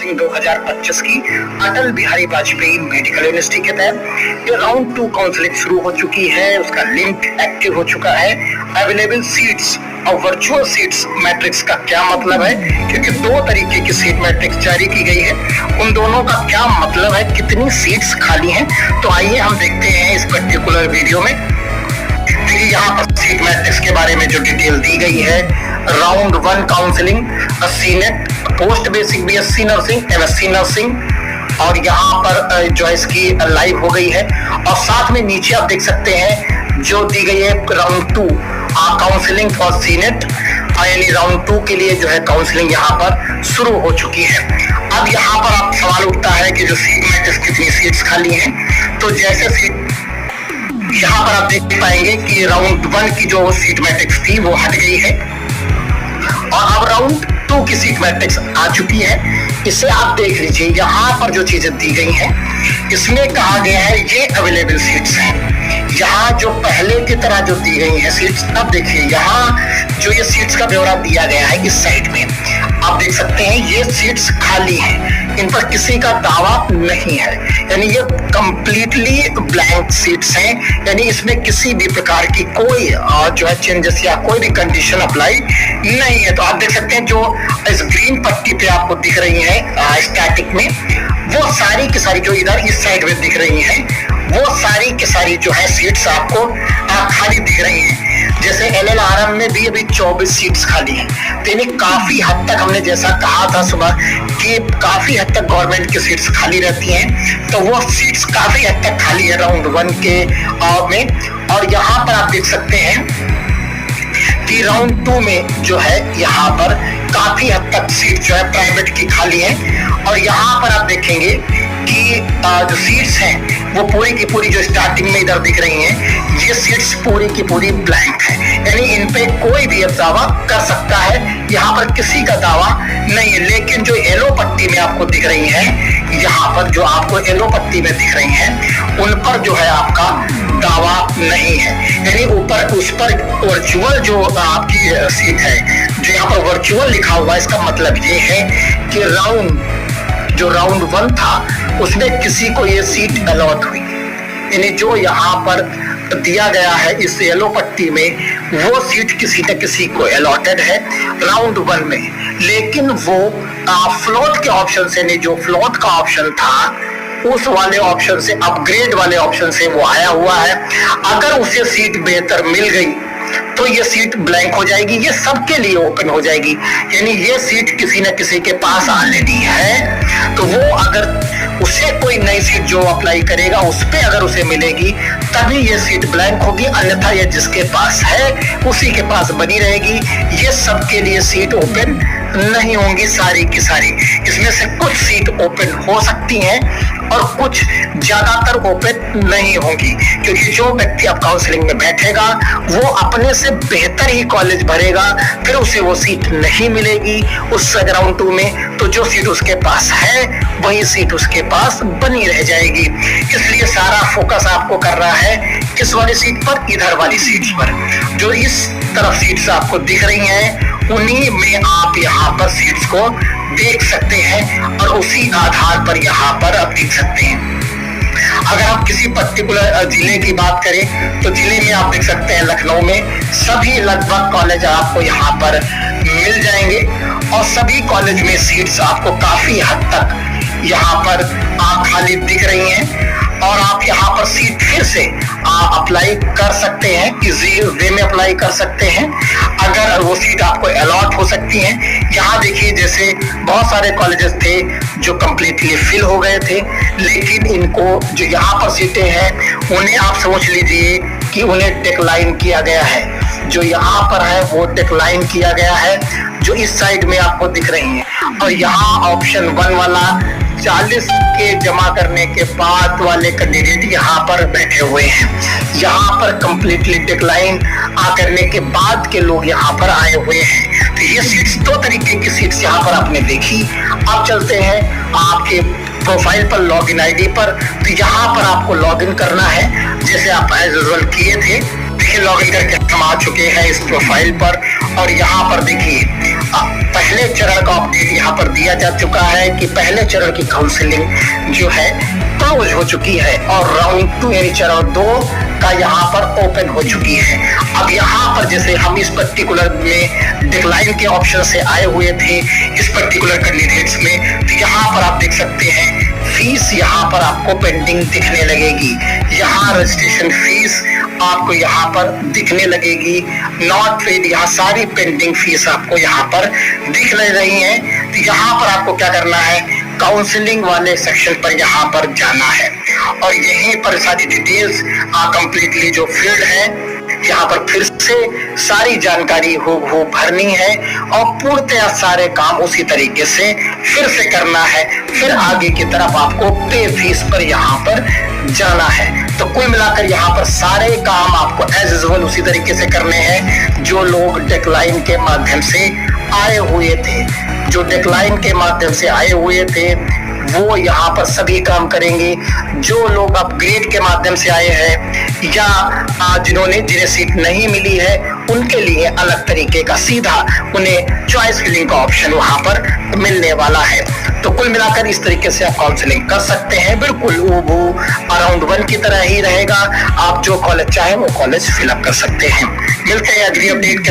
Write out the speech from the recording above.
Counselling 2025 की Atal Bihari Vajpayee medical university के तहत ये राउंड 2 काउंसलिंग शुरू हो चुकी है। उसका लिंक एक्टिव हो चुका है। अवेलेबल सीट्स और वर्चुअल सीट्स मैट्रिक्स का क्या मतलब है, क्योंकि 2 तरीके की सीट मैट्रिक्स जारी की गई है, उन दोनों का क्या मतलब है, कितनी सीट्स खाली हैं, तो आइए हम देखते हैं इस पर्टिकुलर वीडियो में। देखिए यहाँ पर सीट मैट्रिक्स के बारे में जो डिटेल दी गई है, round 1 counselling senate post basic BSc nursing MSc nursing, और यहाँ पर जो है इसकी लाइव हो गई है। और साथ में नीचे आप देख सकते हैं जो दी गई है राउंड 2 काउंसलिंग फॉर सीनेट, यानी राउंड 2 के लिए जो है काउंसलिंग यहाँ पर शुरू हो चुकी है। अब यहाँ पर आप सवाल उठता है कि जो सीट मैट्रिक्स कितनी सीट्स खाली हैं, तो जैसे सीट यहाँ पर आप देख पाएंगे कि राउंड 1 की जो सीट मैट्रिक्स थी वो हट गई है और अब राउंड 2 की सीट मैट्रिक्स आ चुकी है। इसे आप देख लीजिए, यहाँ पर जो चीजें दी गई हैं इसमें कहा गया है ये अवेलेबल सीट्स हैं। यहाँ जो पहले की तरह जो दी गई है सीट्स, अब देखिए यहाँ जो ये सीट्स का ब्यौरा दिया गया है इस साइड में आप देख सकते हैं ये सीट्स खाली हैं, इन पर किसी का दावा नहीं है, यानी ये कंप्लीटली ब्लैंक सीट्स हैं, यानी इसमें किसी भी प्रकार की कोई जो है चेंजेस या कोई भी कंडीशन अप्लाई नहीं है। तो आप देख सकते हैं जो इस ग्रीन पट्टी पे आपको दिख रही है स्टैटिक में, वो सारी की सारी जो इधर इस साइड में दिख रही है वो सारी की सारी जो है सीट्स आपको खाली दिख रही हैं। जैसे LLRM में भी अभी 24 सीट्स खाली हैं, तो यानी काफी हद तक हमने जैसा कहा था सुबह कि काफी हद तक गवर्नमेंट की सीट्स खाली रहती हैं, तो वो सीट्स काफी हद तक खाली है राउंड 1 के में। और यहाँ पर आप देख सकते हैं कि राउंड 2 में जो है यहाँ पर काफी हद तक सीट जो है प्राइवेट की खाली है। और यहाँ पर आप देखेंगे कि जो सीट्स हैं वो पूरी की पूरी जो स्टार्टिंग में इधर दिख रही हैं, ये सीट्स पूरी की पूरी ब्लैंक है, यानी इन पे कोई भी अब दावा कर सकता है, यहाँ पर किसी का दावा नहीं है। लेकिन जो येलो पट्टी में आपको दिख रही है, यहाँ पर जो आपको येलो पट्टी में दिख रही हैं उन पर जो है आपका दावा नहीं है, यानी ऊपर उस पर वर्चुअल जो आपकी सीट है, जो यहाँ पर वर्चुअल लिखा हुआ है, इसका मतलब ये है कि राउंड 1 था उसमें किसी को ये सीट अलॉट हुई, यानी जो यहाँ पर दिया गया है इस येलो पट्टी में वो सीट किसी न किसी को अलॉटेड है राउंड 1 में। लेकिन वो फ्लोट के ऑप्शन से नहीं, जो फ्लोट का ऑप्शन था उस वाले ऑप्शन से, अपग्रेड वाले ऑप्शन से वो आया हुआ है। अगर उसे सीट बेहतर मिल गई तो ये सीट ब्लैंक हो जाएगी, ये सबके लिए ओपन हो जाएगी, यानी ये सीट किसी न किसी के पास ऑलरेडी है, तो वो अगर उसे कोई नई सीट जो अप्लाई करेगा उस पे अगर उसे मिलेगी तभी ये सीट ब्लैंक होगी, अन्यथा ये जिसके पास है उसी के पास बनी रहेगी। ये सबके लिए सीट ओपन नहीं होंगी सारी की सारी, इसमें से कुछ सीट ओपन हो सकती हैं और कुछ ज्यादातर ओपन नहीं होंगी, क्योंकि जो व्यक्ति अब काउंसलिंग में बैठेगा वो अपने से बेहतर ही कॉलेज भरेगा, फिर उसे वो सीट नहीं मिलेगी उस राउंड 2 में, तो जो सीट उसके पास है वही सीट उसके पास बनी रह जाएगी। इसलिए सारा फोकस आपको कर रहा है किस वाली सीट पर, इधर वाली सीट पर, जो इस तरफ सीट्स आपको दिख रही हैं उन्हीं में आप यहाँ पर सीट्स को देख सकते हैं और उसी आधार पर यहाँ पर आप देख सकते हैं। अगर आप किसी पर्टिकुलर जिले की बात करें तो जिले में आप देख सकते हैं लखनऊ में सभी लगभग कॉलेज आपको यहाँ पर मिल जाएंगे और सभी कॉलेज में सीट्स आपको काफी हद तक यहाँ पर खाली दिख रही हैं और आप यहाँ पर सीट फिर से अप्लाई कर सकते हैं, इजी वे में अप्लाई कर सकते हैं अगर वो सीट आपको अलॉट हो सकती हैं। यहाँ देखिए जैसे बहुत सारे कॉलेजेस थे जो कंप्लीटली फिल हो गए थे, लेकिन इनको जो यहाँ पर सीटें हैं उन्हें आप समझ लीजिए कि उन्हें डिक्लाइन किया गया है। जो यहाँ पर है वो डिक्लाइन किया गया है, जो इस साइड में आपको दिख रही है। और यहाँ ऑप्शन 1 वाला 40 के जमा करने के बाद वाले कैंडिडेट यहाँ पर बैठे हुए हैं। यहाँ पर कंप्लीटली डिक्लाइन करने के बाद के लोग यहाँ पर आए हुए हैं। तो ये सीट्स 2 तरीके की सीट्स यहाँ पर आपने देखी। अब चलते हैं आपके प्रोफाइल पर, लॉग इन ID पर। तो यहाँ पर आपको लॉग इन करना है जैसे आप एज यूजुअल किए थे। देखिए लॉगिन करके हम आ चुके हैं इस प्रोफाइल पर और यहाँ पर देखिए पहले चरण का अपडेट यहाँ पर दिया जा चुका है कि पहले चरण की काउंसलिंग जो है क्लोज हो चुकी है और राउंड 2 यानी चरण 2 का यहाँ पर ओपन हो चुकी है। अब यहाँ पर जैसे हम इस पर्टिकुलर में डिक्लाइन के ऑप्शन से आए हुए थे इस पर्टिकुलर कैंडिडेट्स में, तो यहाँ पर आप देख सकते हैं फीस यहाँ पर आपको पेंडिंग दिखने लगेगी। यहाँ रजिस्ट्रेशन फीस आपको यहाँ पर दिखने लगेगी, नॉट पेड, यहाँ सारी पेंडिंग फीस आपको यहाँ पर दिख रही है। तो यहाँ पर आपको क्या करना है, काउंसलिंग वाले सेक्शन पर यहाँ पर जाना है और यहीं पर सारी डिटेल्स कंप्लीटली जो फील्ड है यहाँ पर फिर से सारी जानकारी हो भरनी है और पूर्णतः सारे काम उसी तरीके से फिर से करना है। फिर आगे की तरफ आपको पे फीस पर यहाँ पर जाना है। तो कुल मिलाकर यहाँ पर सारे काम आपको एज यूजुअल उसी तरीके से करने हैं जो लोग डेक्लाइन के माध्यम से आए हुए थे। जो डेक्लाइन के माध्यम से आए हुए थे वो यहाँ पर सभी काम करेंगे। जो लोग अपग्रेड के माध्यम से आए हैं या जिन्हें सीट नहीं मिली है उनके लिए अलग तरीके का सीधा उन्हें चॉइस फिलिंग का ऑप्शन वहां पर मिलने वाला है। तो कुल मिलाकर इस तरीके से आप काउंसलिंग कर सकते हैं। बिल्कुल वो अराउंड 1 की तरह ही रहेगा। आप जो कॉलेज चाहे वो कॉलेज फिलअप कर सकते हैं। मिलते हैं अगली अपडेट के